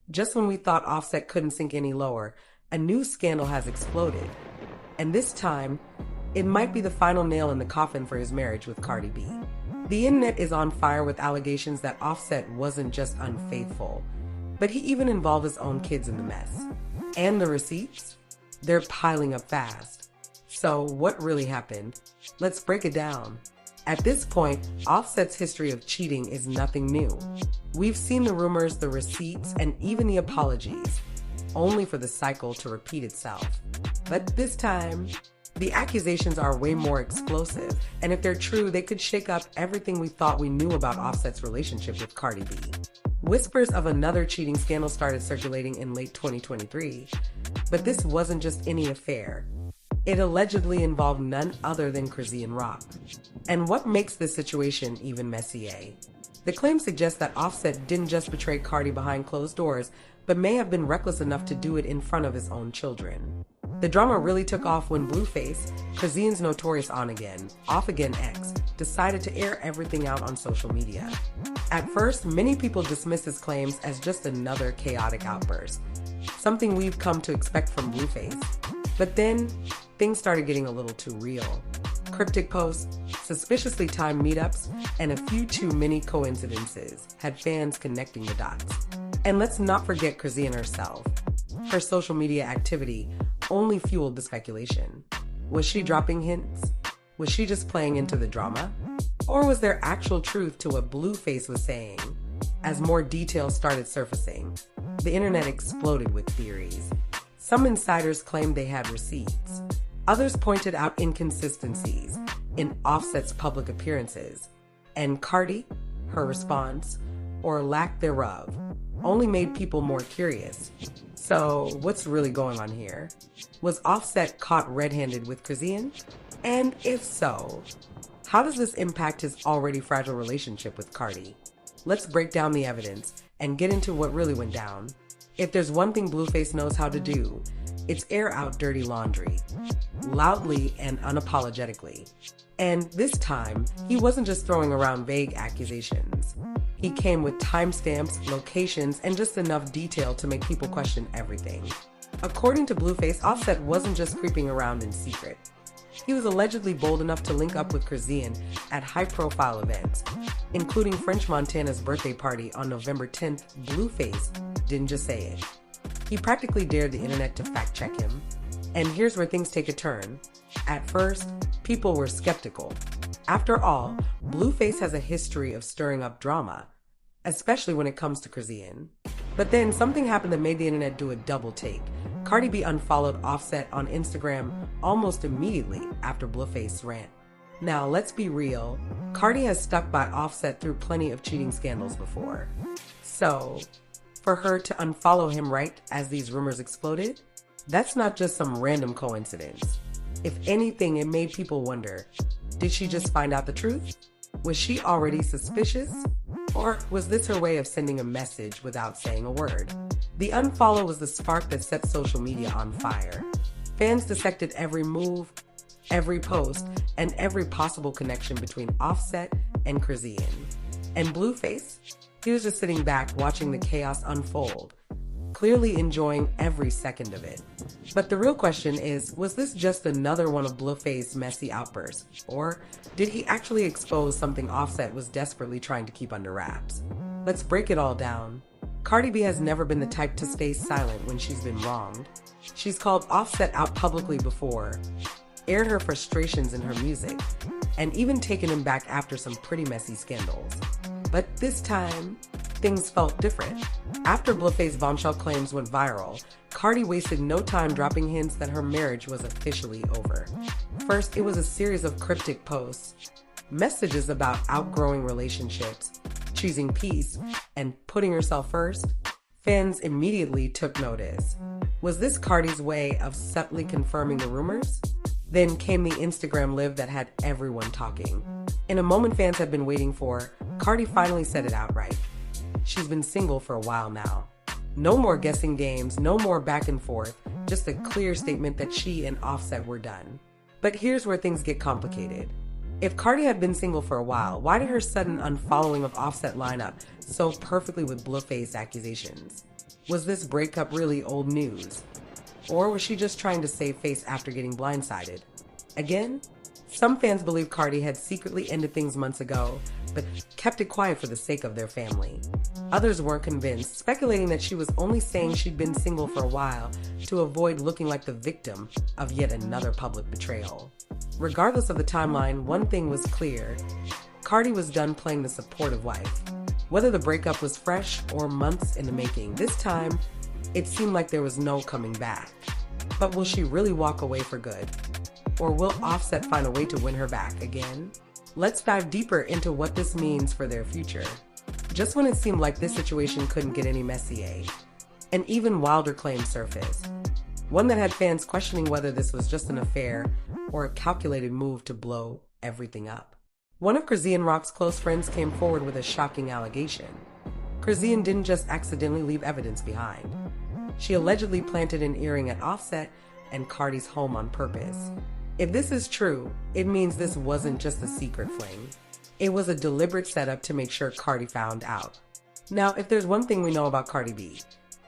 Just when we thought Offset couldn't sink any lower, a new scandal has exploded. And this time, it might be the final nail in the coffin for his marriage with Cardi B. The internet is on fire with allegations that Offset wasn't just unfaithful, but he even involved his own kids in the mess. And the receipts? They're piling up fast. So what really happened? Let's break it down. At this point, Offset's history of cheating is nothing new. We've seen the rumors, the receipts, and even the apologies, only for the cycle to repeat itself. But this time, the accusations are way more explosive, and if they're true, they could shake up everything we thought we knew about Offset's relationship with Cardi B. Whispers of another cheating scandal started circulating in late 2023, but this wasn't just any affair. It allegedly involved none other than Chrisean Rock. And what makes this situation even messier? The claim suggests that Offset didn't just betray Cardi behind closed doors, but may have been reckless enough to do it in front of his own children. The drama really took off when Blueface, Chrisean's notorious on-again, off-again ex, decided to air everything out on social media. At first, many people dismissed his claims as just another chaotic outburst, something we've come to expect from Blueface. But then, things started getting a little too real. Cryptic posts, suspiciously timed meetups, and a few too many coincidences had fans connecting the dots. And let's not forget Chrisean herself. Her social media activity only fueled the speculation. Was she dropping hints? Was she just playing into the drama? Or was there actual truth to what Blueface was saying? As more details started surfacing, the internet exploded with theories. Some insiders claimed they had receipts. Others pointed out inconsistencies in Offset's public appearances. And Cardi, her response, or lack thereof, only made people more curious. So, what's really going on here? Was Offset caught red-handed with Chrisean? And if so, how does this impact his already fragile relationship with Cardi? Let's break down the evidence and get into what really went down. If there's one thing Blueface knows how to do, it's air out dirty laundry, loudly and unapologetically. And this time, he wasn't just throwing around vague accusations. He came with timestamps, locations, and just enough detail to make people question everything. According to Blueface, Offset wasn't just creeping around in secret. He was allegedly bold enough to link up with Chrisean at high-profile events, including French Montana's birthday party on November 10th. Blueface didn't just say it. He practically dared the internet to fact-check him. And here's where things take a turn. At first, people were skeptical. After all, Blueface has a history of stirring up drama, especially when it comes to Chrisean. But then something happened that made the internet do a double take. Cardi B unfollowed Offset on Instagram almost immediately after Blueface's rant. Now, let's be real. Cardi has stuck by Offset through plenty of cheating scandals before. So, for her to unfollow him right as these rumors exploded, that's not just some random coincidence. If anything, it made people wonder, did she just find out the truth? Was she already suspicious? Or was this her way of sending a message without saying a word? The unfollow was the spark that set social media on fire. Fans dissected every move, every post, and every possible connection between Offset and Chrisean. And Blueface? He was just sitting back watching the chaos unfold, clearly enjoying every second of it. But the real question is, was this just another one of Blueface's messy outbursts? Or did he actually expose something Offset was desperately trying to keep under wraps? Let's break it all down. Cardi B has never been the type to stay silent when she's been wronged. She's called Offset out publicly before, aired her frustrations in her music, and even taken him back after some pretty messy scandals. But this time, things felt different. After Blueface's bombshell claims went viral, Cardi wasted no time dropping hints that her marriage was officially over. First, it was a series of cryptic posts, messages about outgrowing relationships, choosing peace, and putting herself first. Fans immediately took notice. Was this Cardi's way of subtly confirming the rumors? Then came the Instagram live that had everyone talking. In a moment fans had been waiting for, Cardi finally said it outright. She's been single for a while now. No more guessing games, no more back and forth, just a clear statement that she and Offset were done. But here's where things get complicated. If Cardi had been single for a while, why did her sudden unfollowing of Offset line up so perfectly with Blueface accusations? Was this breakup really old news? Or was she just trying to save face after getting blindsided? Again, some fans believe Cardi had secretly ended things months ago, but kept it quiet for the sake of their family. Others weren't convinced, speculating that she was only saying she'd been single for a while to avoid looking like the victim of yet another public betrayal. Regardless of the timeline, one thing was clear. Cardi was done playing the supportive wife. Whether the breakup was fresh or months in the making, this time, it seemed like there was no coming back. But will she really walk away for good? Or will Offset find a way to win her back again? Let's dive deeper into what this means for their future. Just when it seemed like this situation couldn't get any messier, an even wilder claim surfaced. One that had fans questioning whether this was just an affair or a calculated move to blow everything up. One of Chrisean Rock's close friends came forward with a shocking allegation. Chrisean didn't just accidentally leave evidence behind. She allegedly planted an earring at Offset and Cardi's home on purpose. If this is true, it means this wasn't just a secret fling. It was a deliberate setup to make sure Cardi found out. Now, if there's one thing we know about Cardi B,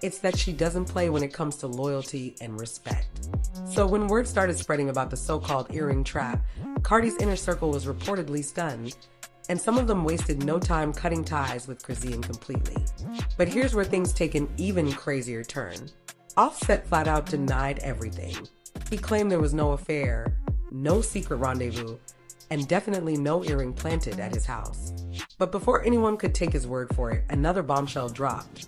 it's that she doesn't play when it comes to loyalty and respect. So when word started spreading about the so-called earring trap, Cardi's inner circle was reportedly stunned, and some of them wasted no time cutting ties with Chrisean completely. But here's where things take an even crazier turn. Offset flat out denied everything. He claimed there was no affair, no secret rendezvous, and definitely no earring planted at his house. But before anyone could take his word for it, another bombshell dropped.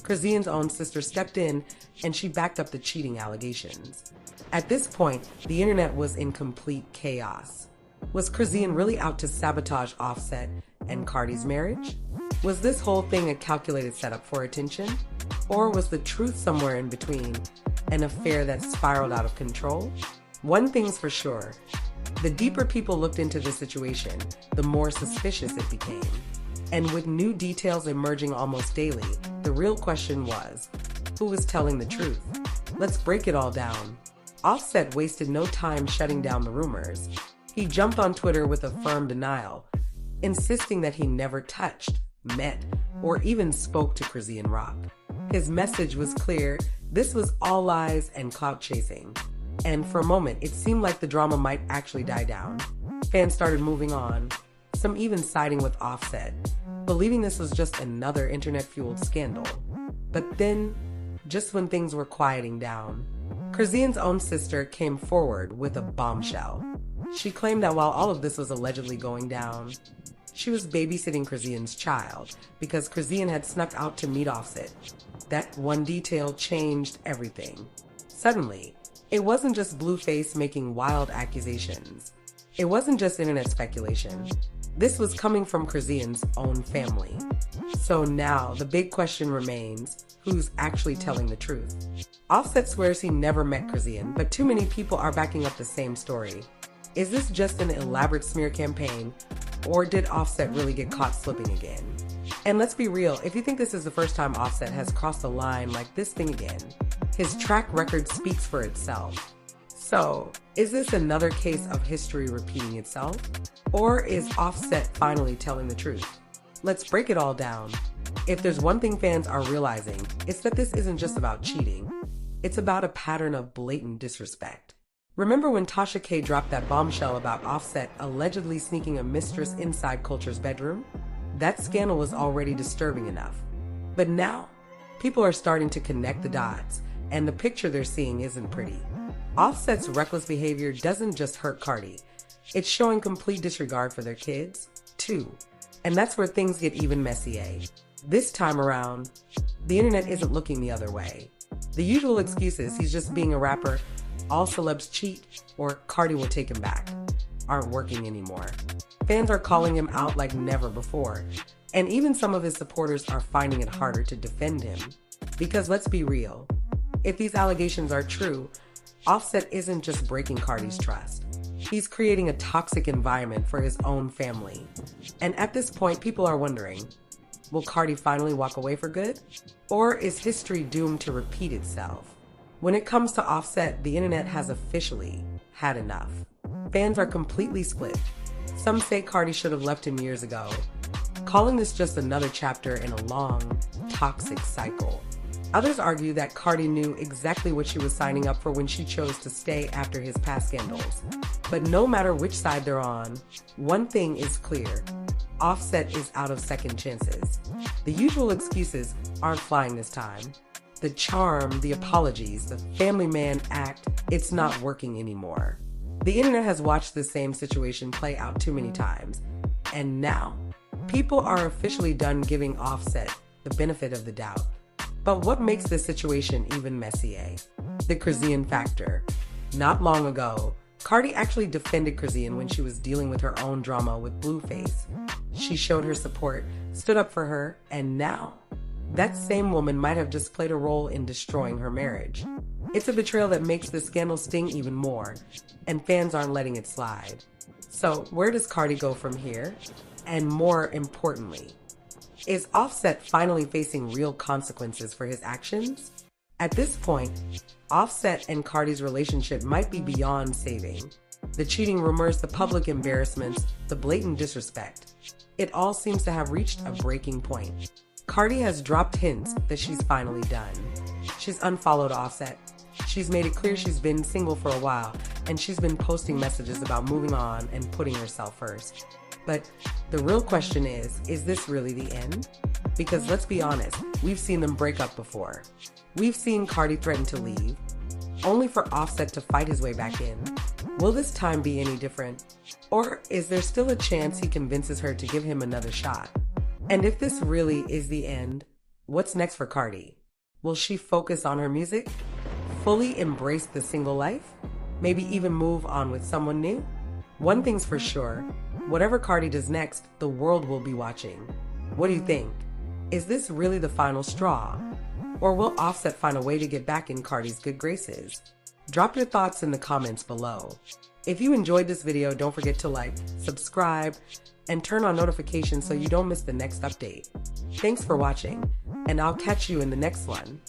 Chrisean's own sister stepped in and she backed up the cheating allegations. At this point, the internet was in complete chaos. Was Chrisean really out to sabotage Offset and Cardi's marriage? Was this whole thing a calculated setup for attention? Or was the truth somewhere in between, an affair that spiraled out of control? One thing's for sure, the deeper people looked into the situation, the more suspicious it became. And with new details emerging almost daily, the real question was, who was telling the truth? Let's break it all down. Offset wasted no time shutting down the rumors. He jumped on Twitter with a firm denial, insisting that he never touched, met, or even spoke to Chrisean Rock. His message was clear: this was all lies and clout chasing. And for a moment, it seemed like the drama might actually die down. Fans started moving on, some even siding with Offset, believing this was just another internet-fueled scandal. But then, just when things were quieting down, Chrisean's own sister came forward with a bombshell. She claimed that while all of this was allegedly going down, she was babysitting Chrisean's child because Chrisean had snuck out to meet Offset. That one detail changed everything. Suddenly, it wasn't just Blueface making wild accusations. It wasn't just internet speculation. This was coming from Chrisean's own family. So now, the big question remains, who's actually telling the truth? Offset swears he never met Chrisean, but too many people are backing up the same story. Is this just an elaborate smear campaign, or did Offset really get caught slipping again? And let's be real, if you think this is the first time Offset has crossed a line like this thing again, his track record speaks for itself. So, is this another case of history repeating itself? Or is Offset finally telling the truth? Let's break it all down. If there's one thing fans are realizing, it's that this isn't just about cheating. It's about a pattern of blatant disrespect. Remember when Tasha K dropped that bombshell about Offset allegedly sneaking a mistress inside Kulture's bedroom? That scandal was already disturbing enough. But now, people are starting to connect the dots, and the picture they're seeing isn't pretty. Offset's reckless behavior doesn't just hurt Cardi. It's showing complete disregard for their kids, too. And that's where things get even messier. This time around, the internet isn't looking the other way. The usual excuses, he's just being a rapper, all celebs cheat, or Cardi will take him back, aren't working anymore. Fans are calling him out like never before, and even some of his supporters are finding it harder to defend him. Because let's be real, if these allegations are true, Offset isn't just breaking Cardi's trust. He's creating a toxic environment for his own family. And at this point, people are wondering, will Cardi finally walk away for good? Or is history doomed to repeat itself? When it comes to Offset, the internet has officially had enough. Fans are completely split. Some say Cardi should have left him years ago, calling this just another chapter in a long, toxic cycle. Others argue that Cardi knew exactly what she was signing up for when she chose to stay after his past scandals. But no matter which side they're on, one thing is clear. Offset is out of second chances. The usual excuses aren't flying this time. The charm, the apologies, the family man act, it's not working anymore. The internet has watched the same situation play out too many times. And now, people are officially done giving Offset the benefit of the doubt. But what makes this situation even messier? The Chrisean factor. Not long ago, Cardi actually defended Chrisean when she was dealing with her own drama with Blueface. She showed her support, stood up for her, and now, that same woman might have just played a role in destroying her marriage. It's a betrayal that makes the scandal sting even more, and fans aren't letting it slide. So where does Cardi go from here? And more importantly, is Offset finally facing real consequences for his actions? At this point, Offset and Cardi's relationship might be beyond saving. The cheating rumors, the public embarrassments, the blatant disrespect. It all seems to have reached a breaking point. Cardi has dropped hints that she's finally done. She's unfollowed Offset. She's made it clear she's been single for a while, and she's been posting messages about moving on and putting herself first. But the real question is this really the end? Because let's be honest, we've seen them break up before. We've seen Cardi threaten to leave, only for Offset to fight his way back in. Will this time be any different? Or is there still a chance he convinces her to give him another shot? And if this really is the end, what's next for Cardi? Will she focus on her music? Fully embrace the single life? Maybe even move on with someone new? One thing's for sure, whatever Cardi does next, the world will be watching. What do you think? Is this really the final straw? Or will Offset find a way to get back in Cardi's good graces? Drop your thoughts in the comments below. If you enjoyed this video, don't forget to like, subscribe, and turn on notifications so you don't miss the next update. Thanks for watching, and I'll catch you in the next one.